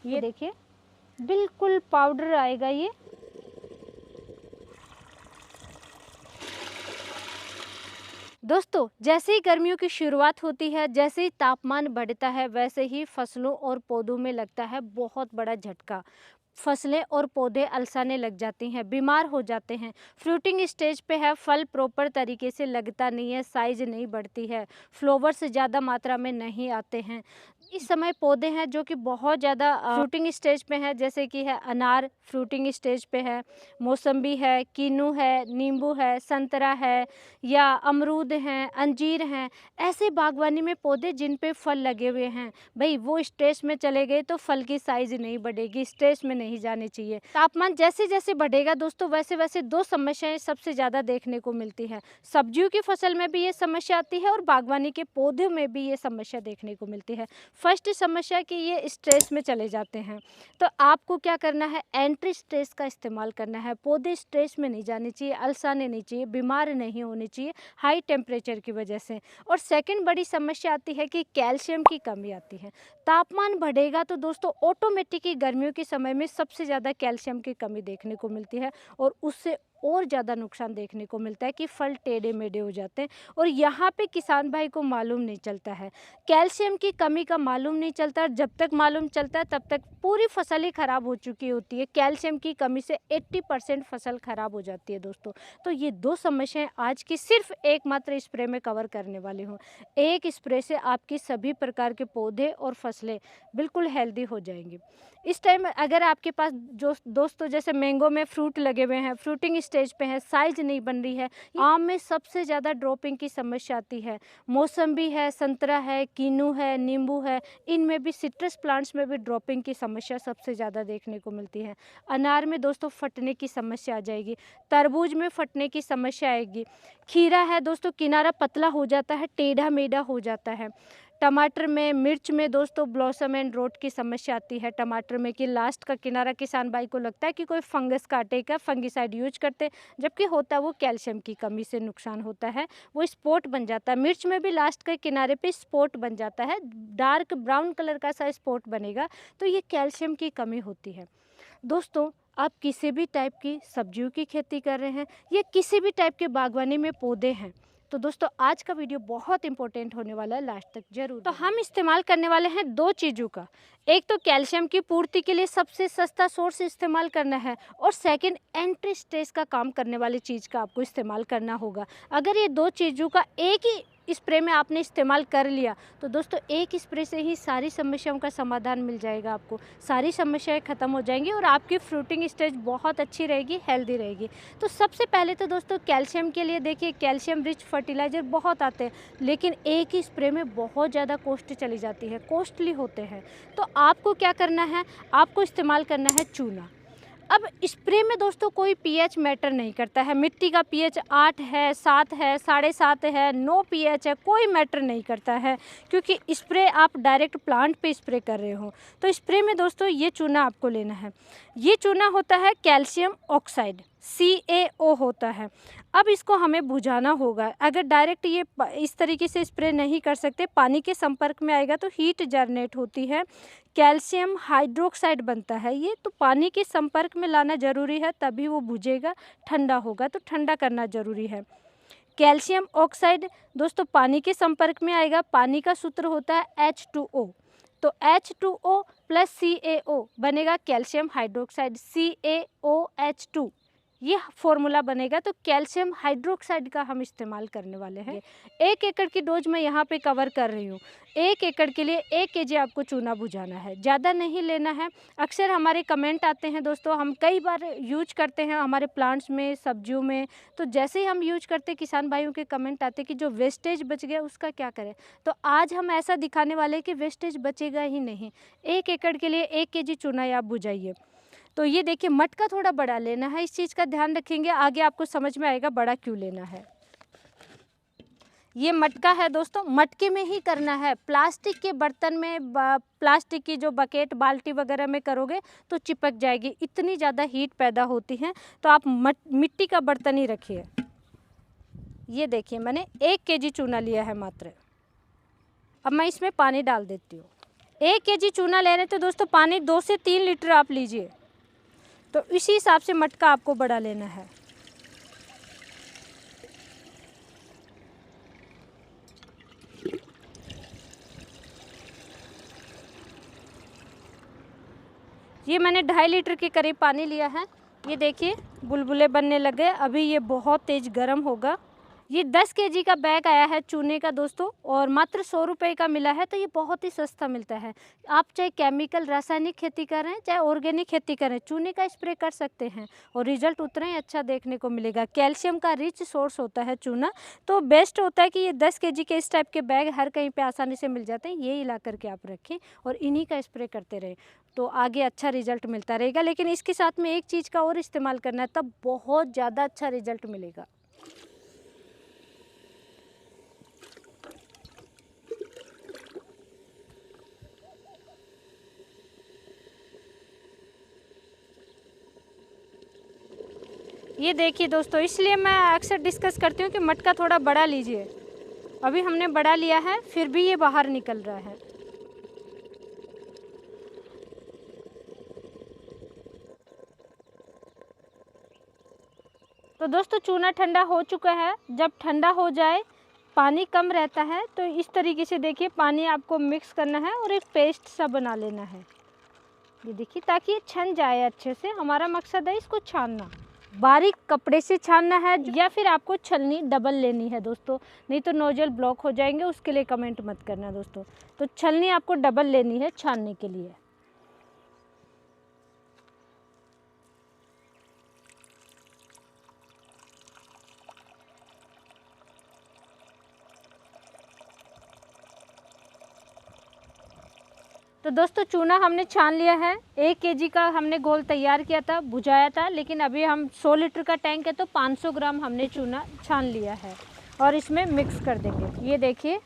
ये देखिए बिल्कुल पाउडर आएगा ये। दोस्तों जैसे ही गर्मियों की शुरुआत होती है, जैसे ही तापमान बढ़ता है, वैसे ही फसलों और पौधों में लगता है बहुत बड़ा झटका। फसलें और पौधे अलसाने लग जाती हैं, बीमार हो जाते हैं। फ्रूटिंग स्टेज पे है, फल प्रॉपर तरीके से लगता नहीं है, साइज नहीं बढ़ती है, फ्लावर्स ज़्यादा मात्रा में नहीं आते हैं। इस समय पौधे हैं जो कि बहुत ज़्यादा फ्रूटिंग स्टेज पे हैं, जैसे कि है अनार फ्रूटिंग स्टेज पे है, मौसम्बी है, कीनू है, नींबू है, संतरा है या अमरूद हैं, अंजीर हैं। ऐसे बागवानी में पौधे जिन पे फल लगे हुए हैं, भाई वो स्टेज में चले गए तो फल की साइज नहीं बढ़ेगी, स्टेज में नहीं जानी चाहिए। तापमान जैसे जैसे बढ़ेगा दोस्तों, वैसे वैसे दो समस्याएं सबसे ज़्यादा देखने को मिलती है। सब्जियों की फसल में भी ये समस्या आती है और बागवानी के पौधों में भी ये समस्या देखने को मिलती है। फर्स्ट समस्या कि ये स्ट्रेस में चले जाते हैं, तो आपको क्या करना है, एंट्री स्ट्रेस का इस्तेमाल करना है। पौधे स्ट्रेस में नहीं जाने चाहिए, अलसाने नहीं चाहिए, बीमार नहीं होने चाहिए हाई टेम्परेचर की वजह से। और सेकंड बड़ी समस्या आती है कि कैल्शियम की कमी आती है। तापमान बढ़ेगा तो दोस्तों ऑटोमेटिक ही गर्मियों के समय में सबसे ज़्यादा कैल्शियम की कमी देखने को मिलती है और उससे और ज़्यादा नुकसान देखने को मिलता है कि फल टेढ़े मेढ़े हो जाते हैं। और यहाँ पे किसान भाई को मालूम नहीं चलता है, कैल्शियम की कमी का मालूम नहीं चलता। जब तक मालूम चलता है तब तक पूरी फसल ही ख़राब हो चुकी होती है। कैल्शियम की कमी से 80% फसल ख़राब हो जाती है दोस्तों। तो ये दो समस्याएं आज की सिर्फ एकमात्र स्प्रे में कवर करने वाली हूँ। एक स्प्रे से आपकी सभी प्रकार के पौधे और फसलें बिल्कुल हेल्दी हो जाएंगी। इस टाइम अगर आपके पास जो दोस्तों जैसे मैंगो में फ्रूट लगे हुए हैं, फ्रूटिंग स्टेज पे है, साइज नहीं बन रही है, आम में सबसे ज़्यादा ड्रॉपिंग की समस्या आती है, मौसम्बी है, संतरा है, कीनू है, नींबू है, इनमें भी सिट्रस प्लांट्स में भी ड्रॉपिंग की समस्या सबसे ज़्यादा देखने को मिलती है। अनार में दोस्तों फटने की समस्या आ जाएगी, तरबूज में फटने की समस्या आएगी, खीरा है दोस्तों किनारा पतला हो जाता है, टेढ़ा मेढ़ा हो जाता है। टमाटर में, मिर्च में दोस्तों ब्लॉसम एंड रोट की समस्या आती है टमाटर में कि लास्ट का किनारा किसान भाई को लगता है कि कोई फंगस काटेगा, फंगिसाइड यूज करते, जबकि होता वो कैल्शियम की कमी से नुकसान होता है, वो स्पॉट बन जाता है। मिर्च में भी लास्ट के किनारे पे स्पॉट बन जाता है, डार्क ब्राउन कलर का सा स्पॉट बनेगा, तो ये कैल्शियम की कमी होती है। दोस्तों आप किसी भी टाइप की सब्जियों की खेती कर रहे हैं या किसी भी टाइप के बागवानी में पौधे हैं, तो दोस्तों आज का वीडियो बहुत इंपॉर्टेंट होने वाला है, लास्ट तक जरूर। तो हम इस्तेमाल करने वाले हैं दो चीज़ों का, एक तो कैल्शियम की पूर्ति के लिए सबसे सस्ता सोर्स इस्तेमाल करना है और सेकंड एंटी स्ट्रेस का काम करने वाली चीज़ का आपको इस्तेमाल करना होगा। अगर ये दो चीज़ों का एक ही स्प्रे में आपने इस्तेमाल कर लिया तो दोस्तों एक स्प्रे से ही सारी समस्याओं का समाधान मिल जाएगा, आपको सारी समस्याएं ख़त्म हो जाएंगी और आपकी फ्रूटिंग स्टेज बहुत अच्छी रहेगी, हेल्दी रहेगी। तो सबसे पहले तो दोस्तों कैल्शियम के लिए देखिए, कैल्शियम रिच फर्टिलाइज़र बहुत आते हैं लेकिन एक ही स्प्रे में बहुत ज़्यादा कॉस्ट चली जाती है, कॉस्टली होते हैं। तो आपको क्या करना है, आपको इस्तेमाल करना है चूना। अब स्प्रे में दोस्तों कोई पीएच मैटर नहीं करता है, मिट्टी का पीएच 8 है, 7 है, 7.5 है, 9 पीएच है, कोई मैटर नहीं करता है, क्योंकि स्प्रे आप डायरेक्ट प्लांट पे स्प्रे कर रहे हो। तो स्प्रे में दोस्तों ये चूना आपको लेना है। ये चूना होता है कैल्शियम ऑक्साइड, CaO होता है। अब इसको हमें बुझाना होगा। अगर डायरेक्ट ये इस तरीके से स्प्रे नहीं कर सकते, पानी के संपर्क में आएगा तो हीट जनरेट होती है, कैल्शियम हाइड्रोक्साइड बनता है ये, तो पानी के संपर्क में लाना ज़रूरी है, तभी वो बुझेगा, ठंडा होगा तो ठंडा करना ज़रूरी है। कैल्शियम ऑक्साइड दोस्तों पानी के संपर्क में आएगा, पानी का सूत्र होता है H2O, तो H2O प्लस CaO बनेगा कैल्शियम हाइड्रोक्साइड, CaOH2, ये फॉर्मूला बनेगा। तो कैल्शियम हाइड्रोक्साइड का हम इस्तेमाल करने वाले हैं। 1 एकड़ की डोज मैं यहाँ पे कवर कर रही हूँ। 1 एकड़ के लिए 1 kg आपको चूना बुझाना है, ज़्यादा नहीं लेना है। अक्सर हमारे कमेंट आते हैं दोस्तों, हम कई बार यूज करते हैं हमारे प्लांट्स में, सब्जियों में, तो जैसे ही हम यूज करते किसान भाइयों के कमेंट आते कि जो वेस्टेज बच गया उसका क्या करें। तो आज हम ऐसा दिखाने वाले कि वेस्टेज बचेगा ही नहीं। 1 एकड़ के लिए 1 kg चूना आप बुझाइए। तो ये देखिए मटका थोड़ा बड़ा लेना है, इस चीज़ का ध्यान रखेंगे, आगे आपको समझ में आएगा बड़ा क्यों लेना है। ये मटका है दोस्तों, मटके में ही करना है। प्लास्टिक के बर्तन में, प्लास्टिक की जो बकेट बाल्टी वगैरह में करोगे तो चिपक जाएगी, इतनी ज़्यादा हीट पैदा होती है। तो आप मिट्टी का बर्तन ही रखिए। ये देखिए मैंने 1 kg चूना लिया है मात्र। अब मैं इसमें पानी डाल देती हूँ। 1 केजी चूना ले रहे हैं तो दोस्तों पानी 2 से 3 लीटर आप लीजिए। तो इसी हिसाब से मटका आपको बड़ा लेना है। ये मैंने 2.5 लीटर के करीब पानी लिया है। ये देखिए बुलबुले बनने लगे। अभी ये बहुत तेज़ गर्म होगा। ये 10 केजी का बैग आया है चूने का दोस्तों, और मात्र 100 रुपये का मिला है। तो ये बहुत ही सस्ता मिलता है। आप चाहे केमिकल रासायनिक खेती कर रहे हैं, चाहे ऑर्गेनिक खेती कर रहे हैं, चूने का स्प्रे कर सकते हैं और रिजल्ट उतना ही अच्छा देखने को मिलेगा। कैल्शियम का रिच सोर्स होता है चूना, तो बेस्ट होता है कि ये 10 केजी के इस टाइप के बैग हर कहीं पे आसानी से मिल जाते हैं। ये ला करके आप रखें और इन्हीं का स्प्रे करते रहें, तो आगे अच्छा रिजल्ट मिलता रहेगा। लेकिन इसके साथ में एक चीज़ का और इस्तेमाल करना है, तब बहुत ज़्यादा अच्छा रिजल्ट मिलेगा। ये देखिए दोस्तों, इसलिए मैं अक्सर डिस्कस करती हूँ कि मटका थोड़ा बड़ा लीजिए। अभी हमने बड़ा लिया है, फिर भी ये बाहर निकल रहा है। तो दोस्तों चूना ठंडा हो चुका है। जब ठंडा हो जाए, पानी कम रहता है, तो इस तरीके से देखिए पानी आपको मिक्स करना है और एक पेस्ट सा बना लेना है। ये देखिए, ताकि ये छन जाए अच्छे से। हमारा मकसद है इसको छानना। बारीक कपड़े से छानना है या फिर आपको छलनी डबल लेनी है दोस्तों, नहीं तो नोजल ब्लॉक हो जाएंगे। उसके लिए कमेंट मत करना दोस्तों। तो छलनी आपको डबल लेनी है छानने के लिए। तो दोस्तों चूना हमने छान लिया है। 1 केजी का हमने घोल तैयार किया था, भुजाया था। लेकिन अभी हम 100 लीटर का टैंक है तो 500 ग्राम हमने चूना छान लिया है और इसमें मिक्स कर देंगे। ये देखिए,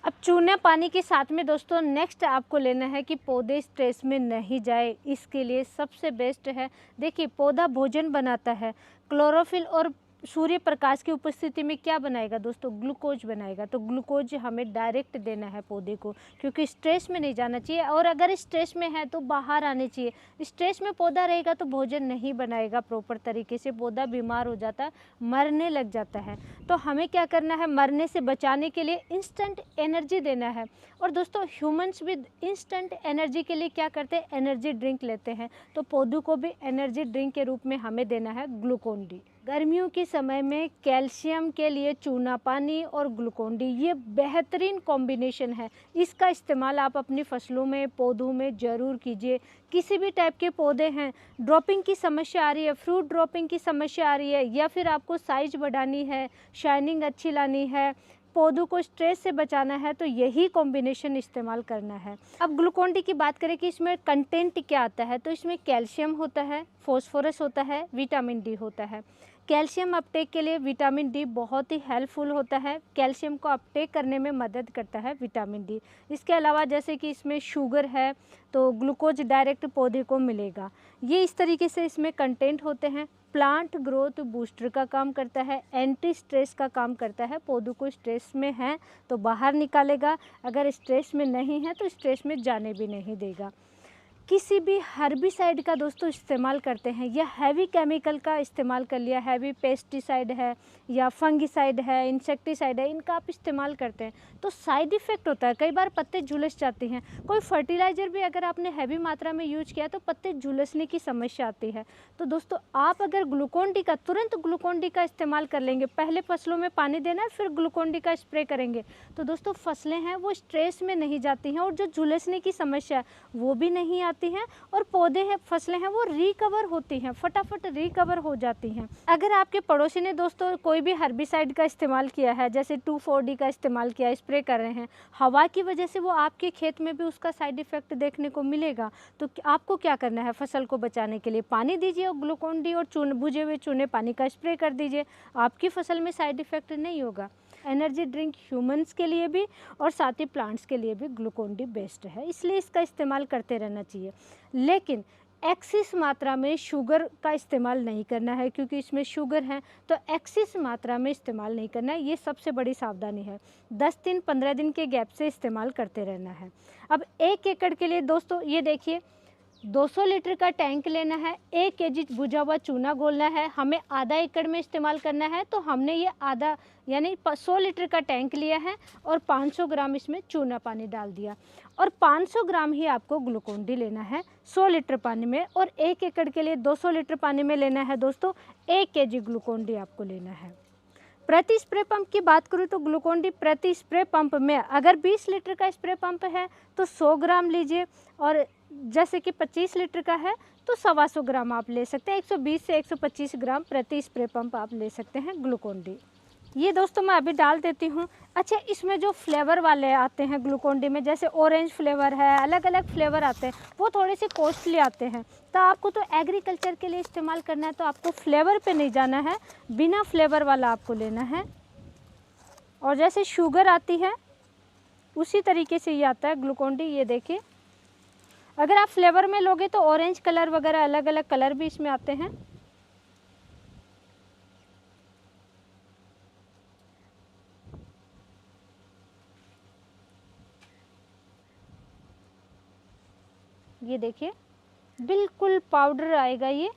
अब चूना पानी के साथ में दोस्तों नेक्स्ट आपको लेना है कि पौधे स्ट्रेस में नहीं जाए। इसके लिए सबसे बेस्ट है, देखिए पौधा भोजन बनाता है। क्लोरोफिल और सूर्य प्रकाश की उपस्थिति में क्या बनाएगा दोस्तों? ग्लूकोज बनाएगा। तो ग्लूकोज हमें डायरेक्ट देना है पौधे को, क्योंकि स्ट्रेस में नहीं जाना चाहिए। और अगर स्ट्रेस में है तो बाहर आने चाहिए। स्ट्रेस में पौधा रहेगा तो भोजन नहीं बनाएगा प्रॉपर तरीके से, पौधा बीमार हो जाता है, मरने लग जाता है। तो हमें क्या करना है, मरने से बचाने के लिए इंस्टेंट एनर्जी देना है। और दोस्तों ह्यूमंस भी इंस्टेंट एनर्जी के लिए क्या करते हैं, एनर्जी ड्रिंक लेते हैं। तो पौधों को भी एनर्जी ड्रिंक के रूप में हमें देना है ग्लूकोन डी। गर्मियों के समय में कैल्शियम के लिए चूना पानी और ग्लूकोन डी ये बेहतरीन कॉम्बिनेशन है। इसका इस्तेमाल आप अपनी फसलों में, पौधों में ज़रूर कीजिए। किसी भी टाइप के पौधे हैं, ड्रॉपिंग की समस्या आ रही है, फ्रूट ड्रॉपिंग की समस्या आ रही है, या फिर आपको साइज बढ़ानी है, शाइनिंग अच्छी लानी है, पौधों को स्ट्रेस से बचाना है, तो यही कॉम्बिनेशन इस्तेमाल करना है। अब ग्लूकोन डी की बात करें कि इसमें कंटेंट क्या आता है, तो इसमें कैल्शियम होता है, फॉस्फोरस होता है, विटामिन डी होता है। कैल्शियम अपटेक के लिए विटामिन डी बहुत ही हेल्पफुल होता है। कैल्शियम को अपटेक करने में मदद करता है विटामिन डी। इसके अलावा जैसे कि इसमें शुगर है तो ग्लूकोज डायरेक्ट पौधे को मिलेगा। ये इस तरीके से इसमें कंटेंट होते हैं। प्लांट ग्रोथ बूस्टर का काम करता है, एंटी स्ट्रेस का काम करता है। पौधों को स्ट्रेस में है तो बाहर निकालेगा, अगर स्ट्रेस में नहीं है तो स्ट्रेस में जाने भी नहीं देगा। किसी भी हर्बिसाइड का दोस्तों इस्तेमाल करते हैं या हैवी केमिकल का इस्तेमाल कर लिया, हैवी पेस्टिसाइड है या फंगिसाइड है, इंसेक्टिसाइड है, इनका आप इस्तेमाल करते हैं तो साइड इफ़ेक्ट होता है। कई बार पत्ते झुलस जाते हैं। कोई फर्टिलाइज़र भी अगर आपने हैवी मात्रा में यूज किया तो पत्ते झुलसने की समस्या आती है। तो दोस्तों आप अगर ग्लूकोन डी का, तुरंत ग्लूकोन डी का इस्तेमाल कर लेंगे, पहले फसलों में पानी देना है फिर ग्लूकोन डी का स्प्रे करेंगे, तो दोस्तों फसलें हैं वो स्ट्रेस में नहीं जाती हैं और जो झुलसने की समस्या है वो भी नहीं आती हैं और पौधे हैं, फसलें हैं वो रिकवर होती हैं, फटाफट रिकवर हो जाती हैं। अगर आपके पड़ोसी ने दोस्तों कोई भी हर्बिसाइड का इस्तेमाल किया है, जैसे 2,4-D का इस्तेमाल किया, स्प्रे कर रहे हैं, हवा की वजह से वो आपके खेत में भी उसका साइड इफेक्ट देखने को मिलेगा। तो आपको क्या करना है, फसल को बचाने के लिए पानी दीजिए और ग्लूकोन डी और भुजे हुए चूने पानी का स्प्रे कर दीजिए, आपकी फसल में साइड इफेक्ट नहीं होगा। एनर्जी ड्रिंक ह्यूमंस के लिए भी और साथ ही प्लांट्स के लिए भी ग्लूकोन डी बेस्ट है, इसलिए इसका इस्तेमाल करते रहना चाहिए। लेकिन एक्सिस मात्रा में शुगर का इस्तेमाल नहीं करना है, क्योंकि इसमें शुगर है तो एक्सिस मात्रा में इस्तेमाल नहीं करना है, ये सबसे बड़ी सावधानी है। 10 दिन 15 दिन के गैप से इस्तेमाल करते रहना है। अब 1 एकड़ के लिए दोस्तों ये देखिए 200 लीटर का टैंक लेना है, 1 केजी भुजा हुआ चूना घोलना है, हमें आधा एकड़ में इस्तेमाल करना है, तो हमने ये आधा यानी 100 लीटर का टैंक लिया है और 500 ग्राम इसमें चूना पानी डाल दिया और 500 ग्राम ही आपको ग्लूकोन डी लेना है 100 लीटर पानी में, और 1 एकड़ के लिए 200 लीटर पानी में लेना है दोस्तों 1 केजी ग्लूकोन डी आपको लेना है। प्रति स्प्रे पंप की बात करूँ तो ग्लूकोन डी प्रति स्प्रे पंप में अगर 20 लीटर का स्प्रे पंप है तो 100 ग्राम लीजिए, और जैसे कि 25 लीटर का है तो 125 ग्राम आप ले सकते हैं। 120 से 125 ग्राम प्रति स्प्रे पंप आप ले सकते हैं ग्लूकोन डी। ये दोस्तों मैं अभी डाल देती हूँ। अच्छा, इसमें जो फ्लेवर वाले आते हैं ग्लूकोन डी में, जैसे ऑरेंज फ्लेवर है, अलग अलग फ्लेवर आते हैं, वो थोड़े से कॉस्टली आते हैं, तो आपको तो एग्रीकल्चर के लिए इस्तेमाल करना है तो आपको फ्लेवर पे नहीं जाना है, बिना फ्लेवर वाला आपको लेना है। और जैसे शुगर आती है उसी तरीके से ये आता है ग्लूकोन डी। ये देखिए, अगर आप फ्लेवर में लोगे तो ऑरेंज कलर वगैरह अलग अलग कलर भी इसमें आते हैं। ये देखिए बिल्कुल पाउडर आएगा ये।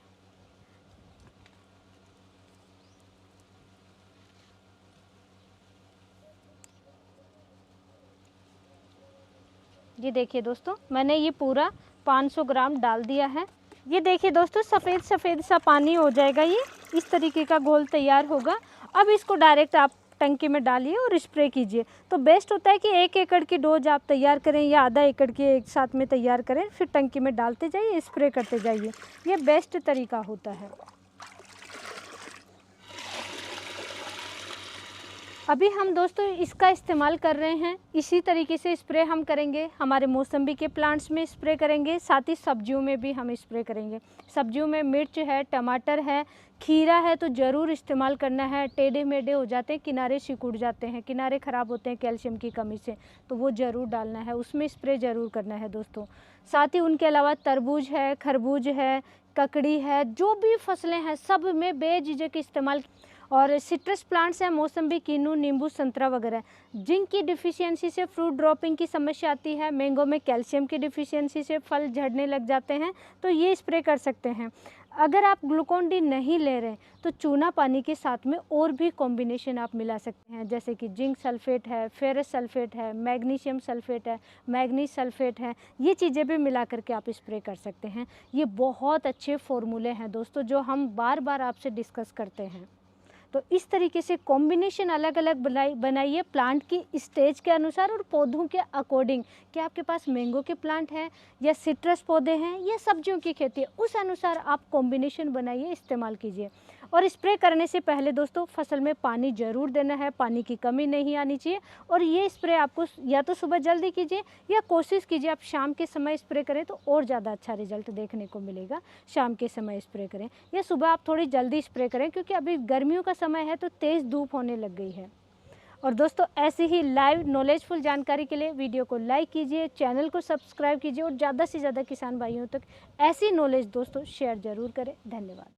ये देखिए दोस्तों, मैंने ये पूरा 500 ग्राम डाल दिया है। ये देखिए दोस्तों, सफ़ेद सफ़ेद सा पानी हो जाएगा, ये इस तरीके का घोल तैयार होगा। अब इसको डायरेक्ट आप टंकी में डालिए और स्प्रे कीजिए। तो बेस्ट होता है कि 1 एकड़ की डोज आप तैयार करें या आधा एकड़ की एक साथ में तैयार करें, फिर टंकी में डालते जाइए, स्प्रे करते जाइए, ये बेस्ट तरीका होता है। अभी हम दोस्तों इसका इस्तेमाल कर रहे हैं, इसी तरीके से स्प्रे हम करेंगे, हमारे मौसम्बी के प्लांट्स में स्प्रे करेंगे, साथ ही सब्जियों में भी हम स्प्रे करेंगे। सब्जियों में मिर्च है, टमाटर है, खीरा है तो ज़रूर इस्तेमाल करना है। टेढ़े मेढ़े हो जाते हैं, किनारे सिकुड़ जाते हैं, किनारे ख़राब होते हैं कैल्शियम की कमी से, तो वो ज़रूर डालना है, उसमें स्प्रे ज़रूर करना है दोस्तों। साथ ही उनके अलावा तरबूज है, खरबूज है, ककड़ी है, जो भी फसलें हैं सब में बेझिझक इस्तेमाल। और सिट्रस प्लांट्स हैं, मौसम्बी, किन्नू, नींबू, संतरा वगैरह, जिनकी डिफिशियंसी से फ्रूट ड्रॉपिंग की समस्या आती है, मैंगो में कैल्शियम की डिफिशियंसी से फल झड़ने लग जाते हैं, तो ये स्प्रे कर सकते हैं। अगर आप ग्लूकोन डी नहीं ले रहे तो चूना पानी के साथ में और भी कॉम्बिनेशन आप मिला सकते हैं, जैसे कि जिंक सल्फेट है, फेरस सल्फेट है, मैग्नीशियम सल्फेट है, मैग्नीज सल्फेट है, ये चीज़ें भी मिला करके आप स्प्रे कर सकते हैं। ये बहुत अच्छे फॉर्मूले हैं दोस्तों जो हम बार बार आपसे डिस्कस करते हैं। तो इस तरीके से कॉम्बिनेशन अलग अलग बनाइए प्लांट की स्टेज के अनुसार और पौधों के अकॉर्डिंग, कि आपके पास मैंगो के प्लांट हैं या सिट्रस पौधे हैं या सब्जियों की खेती है, उस अनुसार आप कॉम्बिनेशन बनाइए, इस्तेमाल कीजिए। और स्प्रे करने से पहले दोस्तों फसल में पानी ज़रूर देना है, पानी की कमी नहीं आनी चाहिए। और ये स्प्रे आपको या तो सुबह जल्दी कीजिए या कोशिश कीजिए आप शाम के समय स्प्रे करें तो और ज़्यादा अच्छा रिजल्ट देखने को मिलेगा। शाम के समय स्प्रे करें या सुबह आप थोड़ी जल्दी स्प्रे करें, क्योंकि अभी गर्मियों का समय है तो तेज़ धूप होने लग गई है। और दोस्तों ऐसी ही लाइव नॉलेजफुल जानकारी के लिए वीडियो को लाइक कीजिए, चैनल को सब्सक्राइब कीजिए और ज़्यादा से ज़्यादा किसान भाइयों तक ऐसी नॉलेज दोस्तों शेयर ज़रूर करें। धन्यवाद।